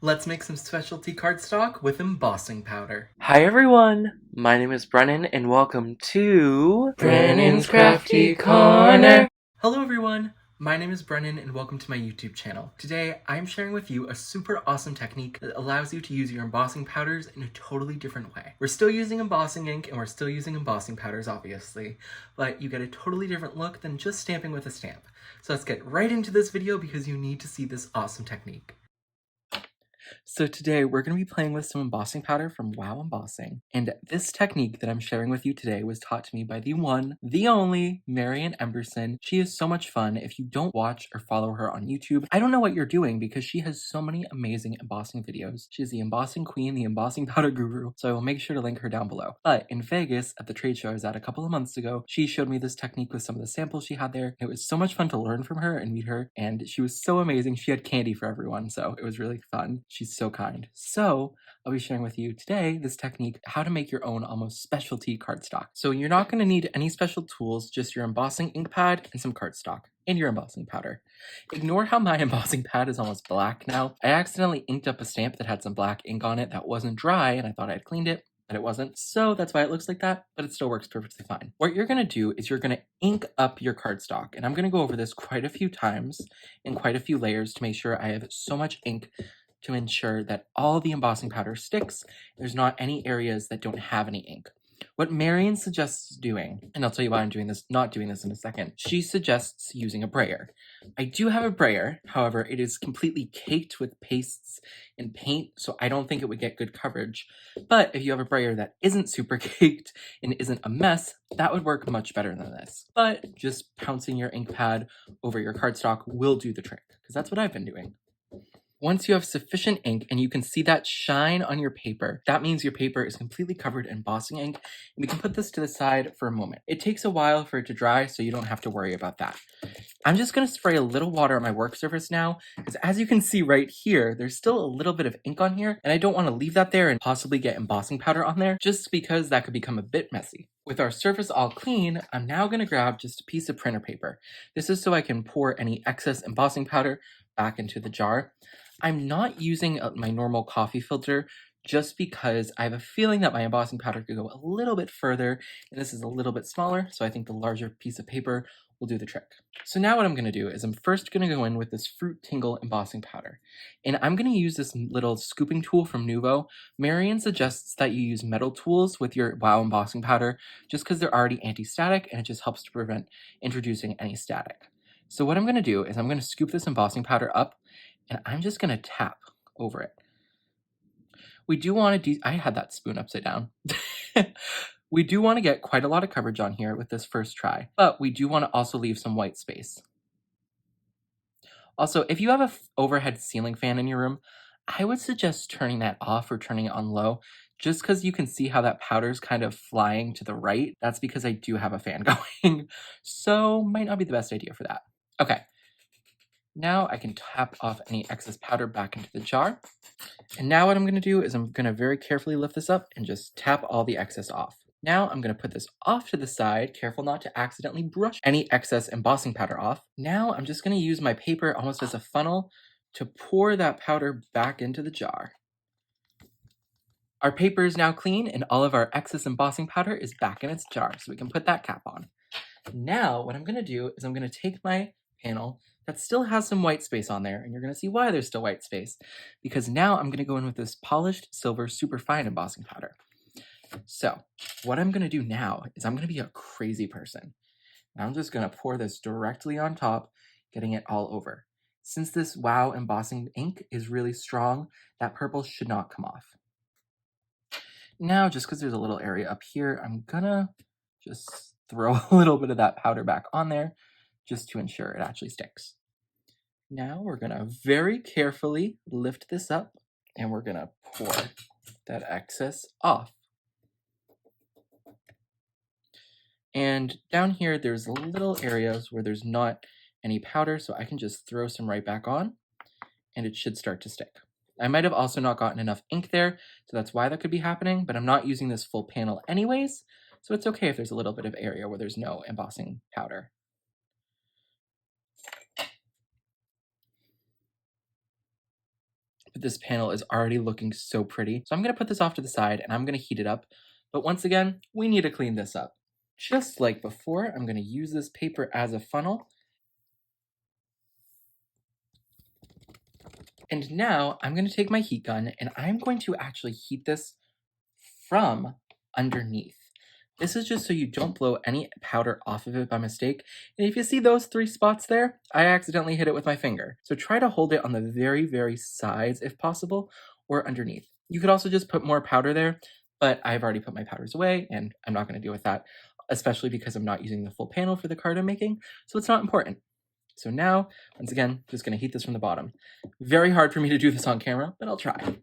Let's make some specialty cardstock with embossing powder. Hi everyone, my name is Brennan and welcome to Brennan's Crafty Corner. Hello everyone, my name is Brennan and welcome to my YouTube channel. Today I'm sharing with you a super awesome technique that allows you to use your embossing powders in a totally different way. We're still using embossing ink and we're still using embossing powders obviously, but you get a totally different look than just stamping with a stamp. So let's get right into this video because you need to see this awesome technique. So today we're going to be playing with some embossing powder from Wow Embossing. And this technique that I'm sharing with you today was taught to me by the one, the only, Marion Emberson. She is so much fun. If you don't watch or follow her on YouTube, I don't know what you're doing because she has so many amazing embossing videos. She's the embossing queen, the embossing powder guru, so I will make sure to link her down below. But in Vegas, at the trade show I was at a couple of months ago, she showed me this technique with some of the samples she had there. It was so much fun to learn from her and meet her, and she was so amazing. She had candy for everyone, so it was really fun. She's so kind. So I'll be sharing with you today this technique, how to make your own almost specialty cardstock. So you're not going to need any special tools, just your embossing ink pad and some cardstock and your embossing powder. Ignore how my embossing pad is almost black now. I accidentally inked up a stamp that had some black ink on it that wasn't dry and I thought I had cleaned it, but it wasn't. So that's why it looks like that, but it still works perfectly fine. What you're going to do is you're going to ink up your cardstock, and I'm going to go over this quite a few times in quite a few layers to make sure I have so much ink to ensure that all the embossing powder sticks. There's not any areas that don't have any ink. What Marion suggests doing, and I'll tell you why I'm not doing this in a second, she suggests using a brayer. I do have a brayer, however, it is completely caked with pastes and paint, so I don't think it would get good coverage. But if you have a brayer that isn't super caked and isn't a mess, that would work much better than this. But just pouncing your ink pad over your cardstock will do the trick, because that's what I've been doing. Once you have sufficient ink and you can see that shine on your paper, that means your paper is completely covered in embossing ink, and we can put this to the side for a moment. It takes a while for it to dry, so you don't have to worry about that. I'm just going to spray a little water on my work surface now, because as you can see right here, there's still a little bit of ink on here, and I don't want to leave that there and possibly get embossing powder on there, just because that could become a bit messy. With our surface all clean, I'm now going to grab just a piece of printer paper. This is so I can pour any excess embossing powder back into the jar. I'm not using my normal coffee filter just because I have a feeling that my embossing powder could go a little bit further, and this is a little bit smaller, so I think the larger piece of paper will do the trick. So now what I'm going to do is I'm first going to go in with this Fruit Tingle embossing powder, and I'm going to use this little scooping tool from Nuvo. Marion suggests that you use metal tools with your Wow embossing powder just because they're already anti-static, and it just helps to prevent introducing any static. So what I'm going to do is I'm going to scoop this embossing powder up, and I'm just going to tap over it. We do want to, I had that spoon upside down. We do want to get quite a lot of coverage on here with this first try, but we do want to also leave some white space. Also, if you have an overhead ceiling fan in your room, I would suggest turning that off or turning it on low, just because you can see how that powder's kind of flying to the right. That's because I do have a fan going, so might not be the best idea for that. Okay, now I can tap off any excess powder back into the jar. And now what I'm going to do is I'm going to very carefully lift this up and just tap all the excess off. Now I'm going to put this off to the side, careful not to accidentally brush any excess embossing powder off. Now I'm just going to use my paper almost as a funnel to pour that powder back into the jar. Our paper is now clean and all of our excess embossing powder is back in its jar, so we can put that cap on. Now what I'm going to do is I'm going to take my panel that still has some white space on there, and you're going to see why there's still white space, because now I'm going to go in with this polished silver superfine embossing powder. So what I'm going to do now is I'm going to be a crazy person. And I'm just going to pour this directly on top, getting it all over. Since this Wow embossing ink is really strong, that purple should not come off. Now, just because there's a little area up here, I'm gonna just throw a little bit of that powder back on there just to ensure it actually sticks. Now we're gonna very carefully lift this up and we're gonna pour that excess off. And down here, there's little areas where there's not any powder, so I can just throw some right back on and it should start to stick. I might have also not gotten enough ink there, so that's why that could be happening, but I'm not using this full panel anyways, so it's okay if there's a little bit of area where there's no embossing powder. but this panel is already looking so pretty. So I'm gonna put this off to the side and I'm gonna heat it up. But once again, we need to clean this up. Just like before, I'm gonna use this paper as a funnel. And now I'm gonna take my heat gun and I'm going to actually heat this from underneath. This is just so you don't blow any powder off of it by mistake. And if you see those 3 spots there, I accidentally hit it with my finger. So try to hold it on the very, very sides if possible, or underneath. You could also just put more powder there, but I've already put my powders away and I'm not gonna deal with that, especially because I'm not using the full panel for the card I'm making, so it's not important. So now, once again, just gonna heat this from the bottom. Very hard for me to do this on camera, but I'll try.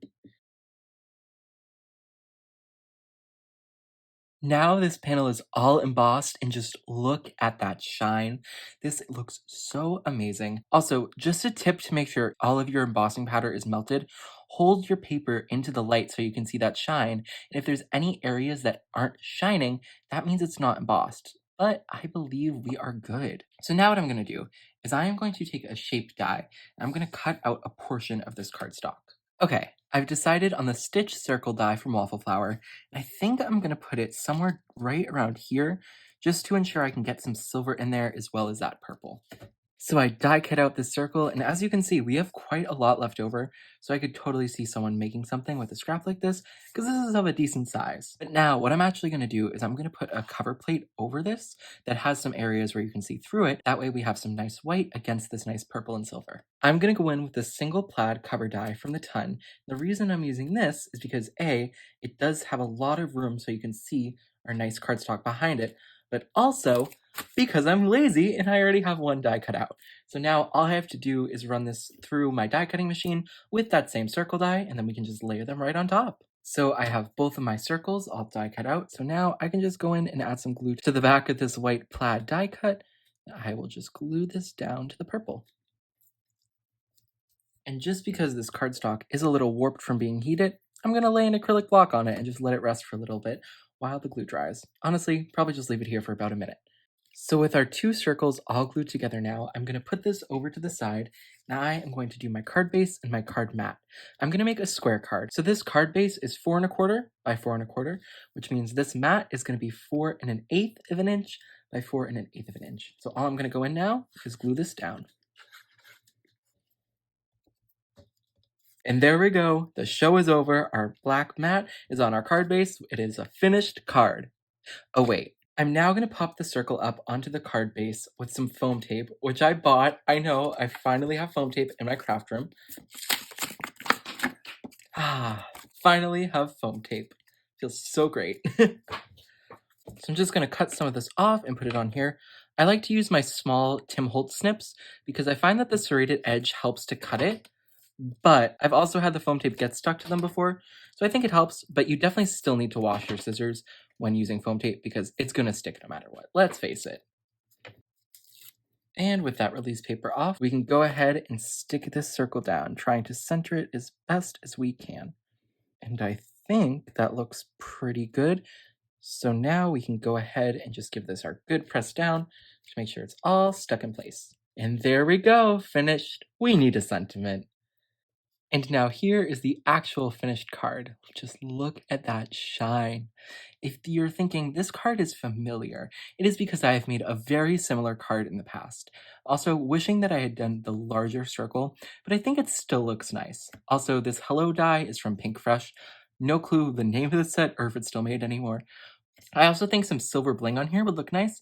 Now this panel is all embossed and just look at that shine. This looks so amazing. Also, just a tip to make sure all of your embossing powder is melted, hold your paper into the light so you can see that shine. And if there's any areas that aren't shining, that means it's not embossed. But I believe we are good. So now what I'm gonna do is I am going to take a shaped die and I'm gonna cut out a portion of this cardstock. Okay, I've decided on the stitch circle die from Waffle Flower, and I think I'm gonna put it somewhere right around here, just to ensure I can get some silver in there as well as that purple. So I die cut out this circle, and as you can see, we have quite a lot left over, so I could totally see someone making something with a scrap like this, because this is of a decent size. But now, what I'm actually going to do is I'm going to put a cover plate over this that has some areas where you can see through it. That way we have some nice white against this nice purple and silver. I'm going to go in with this single plaid cover die from the Ton. The reason I'm using this is because A, it does have a lot of room so you can see our nice cardstock behind it, but also because I'm lazy and I already have one die cut out. So now all I have to do is run this through my die cutting machine with that same circle die, and then we can just layer them right on top. So I have both of my circles all die cut out, so now I can just go in and add some glue to the back of this white plaid die cut. I will just glue this down to the purple. And just because this cardstock is a little warped from being heated, I'm going to lay an acrylic block on it and just let it rest for a little bit while the glue dries. Honestly, probably just leave it here for about a minute. So with our 2 circles all glued together now, I'm going to put this over to the side. Now I am going to do my card base and my card mat. I'm going to make a square card. So this card base is 4 1/4 by 4 1/4, which means this mat is going to be 4 1/8 of an inch by 4 1/8 of an inch. So all I'm going to go in now is glue this down. And there we go. The show is over. Our black mat is on our card base. It is a finished card. Oh wait. I'm now going to pop the circle up onto the card base with some foam tape, which I bought. I know, I finally have foam tape in my craft room. Finally have foam tape. Feels so great. So I'm just going to cut some of this off and put it on here. I like to use my small Tim Holtz snips because I find that the serrated edge helps to cut it. But I've also had the foam tape get stuck to them before, so I think it helps, but you definitely still need to wash your scissors when using foam tape because it's going to stick no matter what. Let's face it. And with that release paper off, we can go ahead and stick this circle down, trying to center it as best as we can. And I think that looks pretty good. So now we can go ahead and just give this our good press down to make sure it's all stuck in place. And there we go, finished. We need a sentiment. And now here is the actual finished card. Just look at that shine. If you're thinking this card is familiar, it is because I have made a very similar card in the past. Also, wishing that I had done the larger circle, but I think it still looks nice. Also, this hello die is from Pink Fresh. No clue the name of the set or if it's still made anymore. I also think some silver bling on here would look nice,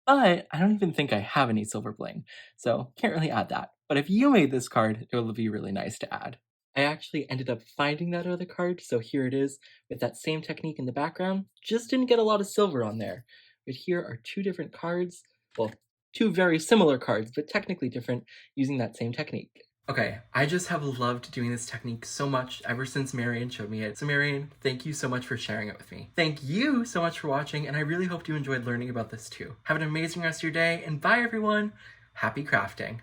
but I don't even think I have any silver bling, so can't really add that. But if you made this card, it would be really nice to add. I actually ended up finding that other card, so here it is with that same technique in the background. Just didn't get a lot of silver on there. But here are 2 different cards, well, 2 very similar cards, but technically different using that same technique. Okay, I just have loved doing this technique so much ever since Marion showed me it. So Marion, thank you so much for sharing it with me. Thank you so much for watching, and I really hope you enjoyed learning about this too. Have an amazing rest of your day, and bye everyone! Happy crafting!